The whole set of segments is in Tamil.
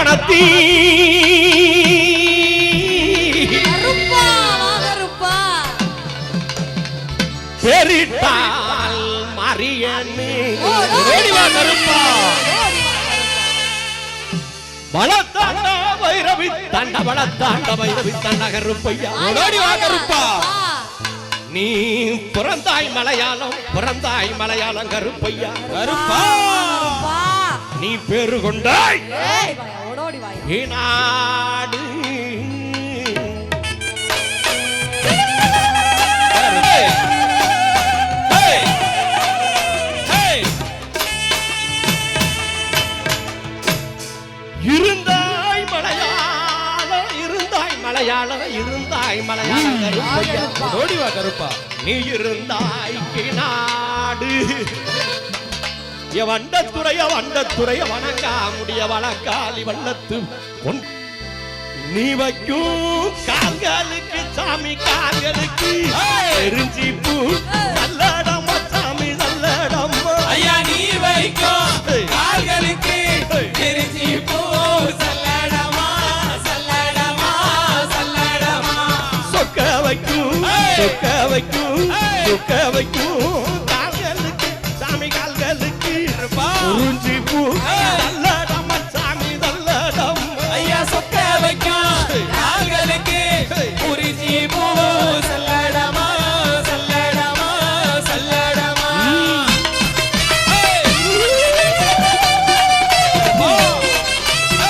புராணத்தீ பெரிட்டால் மரியனே வளத்தாண்ட வைரவி தாண்ட வளத்தாண்ட வைரவி தாண்ட கருப்பையா கருப்பா நீ பிறந்தாய் மலையாளம் கருப்பையா கருப்பா நீ பேரு கொண்டாய் நாடு இருந்தாய் மலையாளம் ஓடிவா கருப்பா நீ இருந்தாய் நாடு வண்டத்துறைய வணங்கா முடிய வழக்காலி வண்ணத்து நீ வைக்கும் கால்களுக்கு சாமி கால்களுக்கு எரிஞ்சி பூ நல்லடம் சாமி நல்லடம் ஐயா நீ வைக்கும் கால்களுக்கு எரிஞ்சி பூ வைக்கும் கால்களுக்கு சாமி கால்களுக்கு உறிஞ்சி பூ நல்லடம் சாமி நல்லடம் ஐயா சொக்க வைக்கும் கால்களுக்கு உறிஞ்சி பூ சல்லடமா சல்லடமா சல்லடமா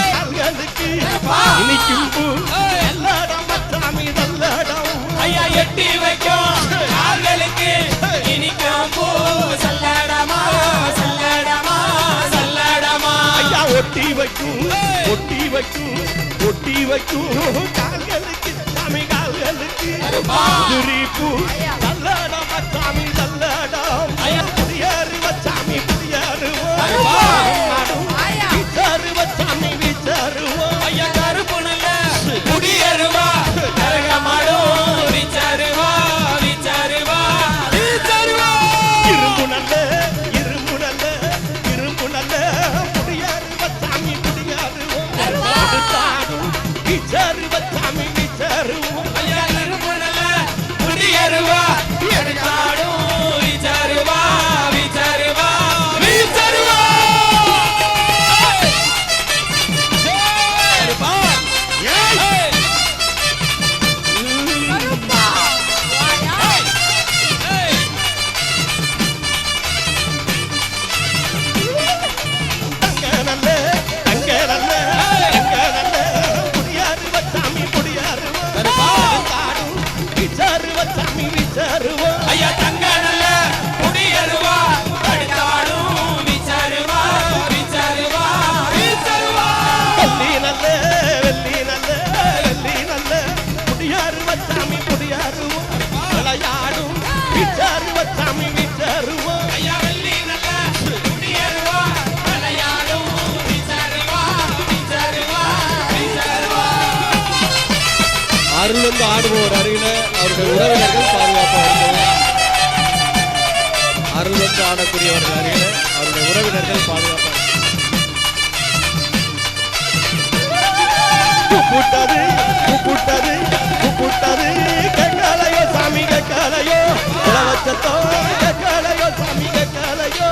கால்களுக்கு இனிக்கும் பூ நல்லடம் சாமி நல்லடம் ஐயா எட்டி வைக்கும் ஒட்டி வைக்கும் கால்களுக்கு சாமி கால்களுக்கு பூ நல்லடம் சாமி நல்லடம் புதியருவ சாமி புதியருவோம் சாமி விசாருவோம் ஐயா கருப்பு நல்ல புதியருவா கரகமாடும் விசாருவா விசாருவா விசாருவா இரும்பு நல்ல புதியருவ சாமி புதியருவோம் விசாருவச்சாமி விசாருவோம் ஐயா இருமுனல புடியருவா எடுத்தாடும் விசாருவா விசாருவா விசாருவா கருப்பா ஏய் கருப்பா ஏய் தங்க நல்ல சாமி விசாருவோம் ஐயா தங்க நல்ல புடியருவா அடித்தாடும் விசாருவா விசாருவா விசாருவா வெள்ளி நல்ல புடியருவ சாமி புடியருவோம் விளையாடும் விசாருவ சாமி விசாருவோம் ஐயா வெள்ளி நல்ல புடியருவா விளையாடும் விசாருவா விசாருவா விசாருவா அருளுந்து ஆடுவோர் அருகில அவர்கள் உறவினர்கள் பாதுகாப்பாக அருளுக்கு ஆடக்கூடியவர்கள் அருகில அவருடைய உறவினர்கள் பாதுகாப்பாக கேட்கலையோ சாமி கேட்கலையோ குலவச்சத்தோ கேட்கலையோ சாமி கேட்கலையோ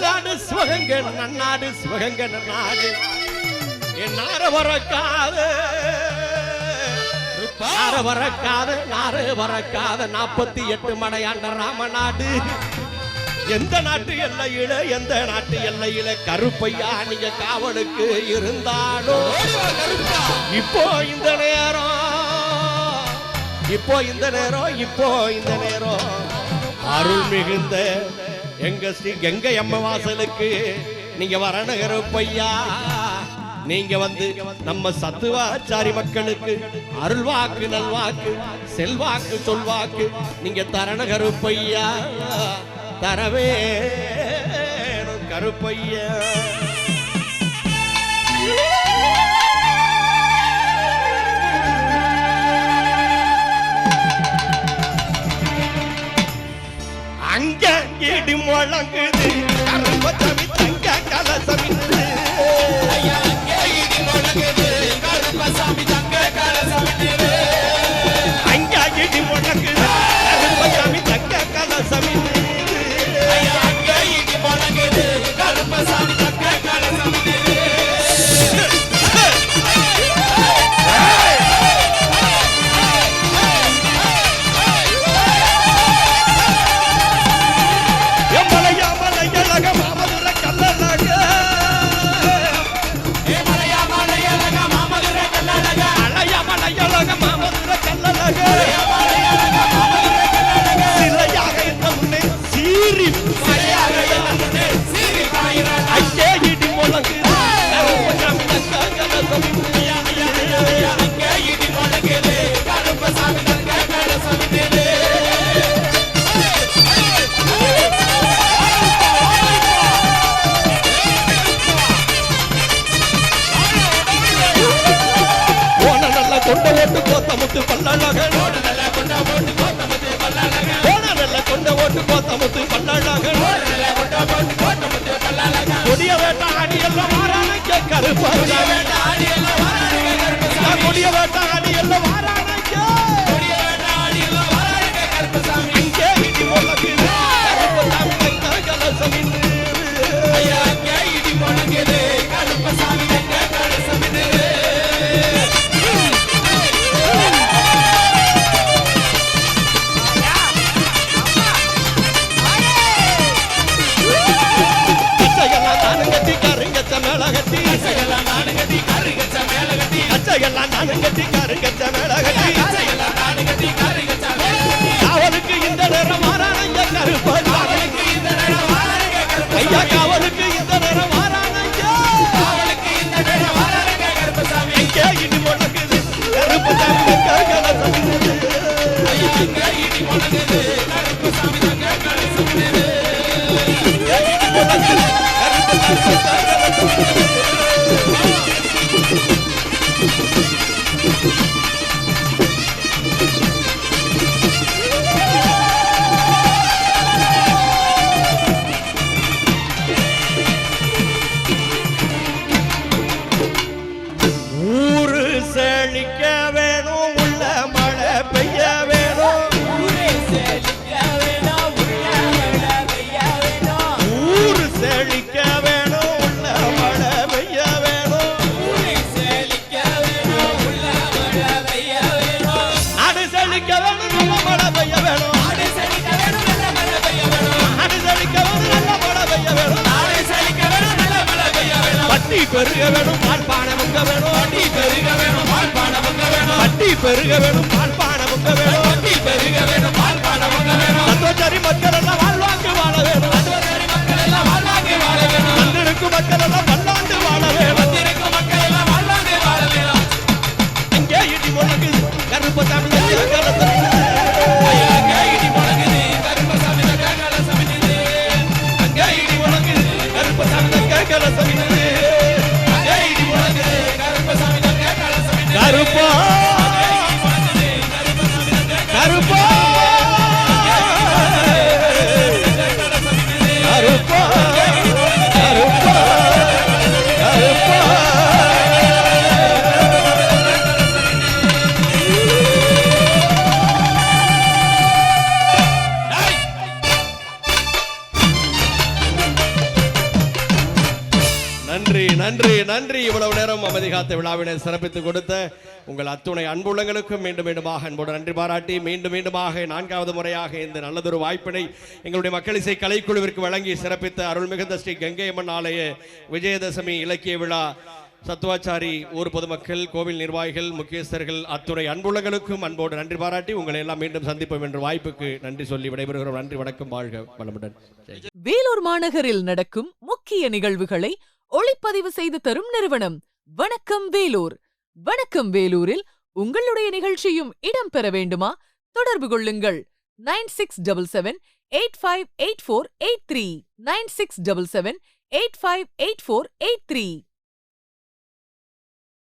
நாடு சிவகங்கை நன்னாடு சிவகங்கை நன்னாடு என் நார வரக்காத 48 மடையாண்ட ராமநாடு எந்த நாட்டு எல்லையில கருப்பையா நீங்க காவலுக்கு இருந்தாலும் இப்போ இந்த நேரம் இப்போ இந்த நேரம் அருள் மிகுந்த எங்க ஸ்ரீ கங்கை அம்மா வாசலுக்கு நீங்க வரணும் கருப்பையா. நீங்க வந்து நம்ம சத்துவாச்சாரி மக்களுக்கு அருள்வாக்கு நல்வாக்கு செல்வாக்கு சொல்வாக்கு நீங்க தரண கருப்பையா, தரவே கருப்பையா. அங்க இடி முழங்குது கருப்பசாமி தங்க கலசமின்னு. அங்க இடி முழங்குது கருப்பசாமி தங்க கலசமின்னு. அங்க இடி முழங்குது கருப்பசாமி தங்க கலசமின்னு. அங்க இடி முழங்குது கருப்பசாமி தங்க கலசமின்னு. கொடிய வேட்டாடி எல்லாம் வாரானைக்க கொடிய வேட்டாடி எல்லாம் வாரானைக்க இங்கே இடி முழங்குது கருப்பசாமி கலசமின்னு. இங்கே இடி முழங்குது கருப்பசாமி கலசமின்னு. காவலுக்கு இந்த நேரம் வாரானைங்க கருப்பசாமி. ஐயா காவலுக்கு இந்த நேரம் வாரானைங்க. இங்கே இடி முழங்குது கருப்பசாமி கலசமின்னு. ஊரு செழிக்க வேணும், உள்ள மழை பெய்ய வேணும். ஊரு செழிக்க வேணும், உள்ள மழை பெய்ய வேணும். நாடு செழிக்க வேணும், நல்ல மழை பெய்ய வேணும். நாடு செழிக்க வேணும், நல்ல மழை பெய்ய வேணும். பட்டி பெருக வேணும், பால்பான முங்க வேணும். பட்டி பெருக வேணும், பால்பான முங்க வேணும். சந்தோஷரி மக்கள் எல்லாம் வாழ்வாங்கு வாழ வேணும். வந்திருக்கும் மக்கள் எல்லாம் பல்லாண்டு வாழ வேணும். இங்கே இடி முழங்குது கருப்பசாமி கலசமின்னு. அங்கே இடி முழங்குது கருப்பசாமி கலசமின்னு. கருப்பா கருப்பா கருப்பா கருப்பா கருப்பா. நன்றி நன்றி நன்றி. இவ்வளவு நேரம் அமைதி காத்த விழாவினை சிறப்பித்துக் கொடுத்த உங்கள் அத்துணை அன்புள்ளங்களுக்கும் மீண்டும் மீண்டுமாக அன்போடு நன்றி பாராட்டி மீண்டும் மீண்டுமாக 4வது முறையாக இந்த நல்லதொரு வாய்ப்பினை எங்களுடைய மக்கள் இசை கலைக்குழுவிற்கு வழங்கி சிறப்பித்த அருள்மிகுந்த ஸ்ரீ கங்கை அம்மன் ஆலய விஜயதசமி இலக்கிய விழா சத்துவாச்சாரி ஊர் பொதுமக்கள், கோவில் நிர்வாகிகள், முக்கியஸ்தர்கள், அத்துறை அன்புள்ளங்களுக்கும் அன்போடு நன்றி பாராட்டி உங்களை எல்லாம் மீண்டும் சந்திப்போம் என்ற வாய்ப்புக்கு நன்றி சொல்லி விடைபெறுகிறோம். நன்றி, வணக்கம், வாழ்க வளமுடன். வேலூர் மாநகரில் நடக்கும் முக்கிய நிகழ்வுகளை ஒளிப்பதிவு செய்து தரும் நிறுவனம் வணக்கம் வேலூர். வணக்கம் வேலூரில் உங்களுடைய நிகழ்ச்சியும் இடம்பெற வேண்டுமா? தொடர்பு கொள்ளுங்கள் 9677858483 9677858483.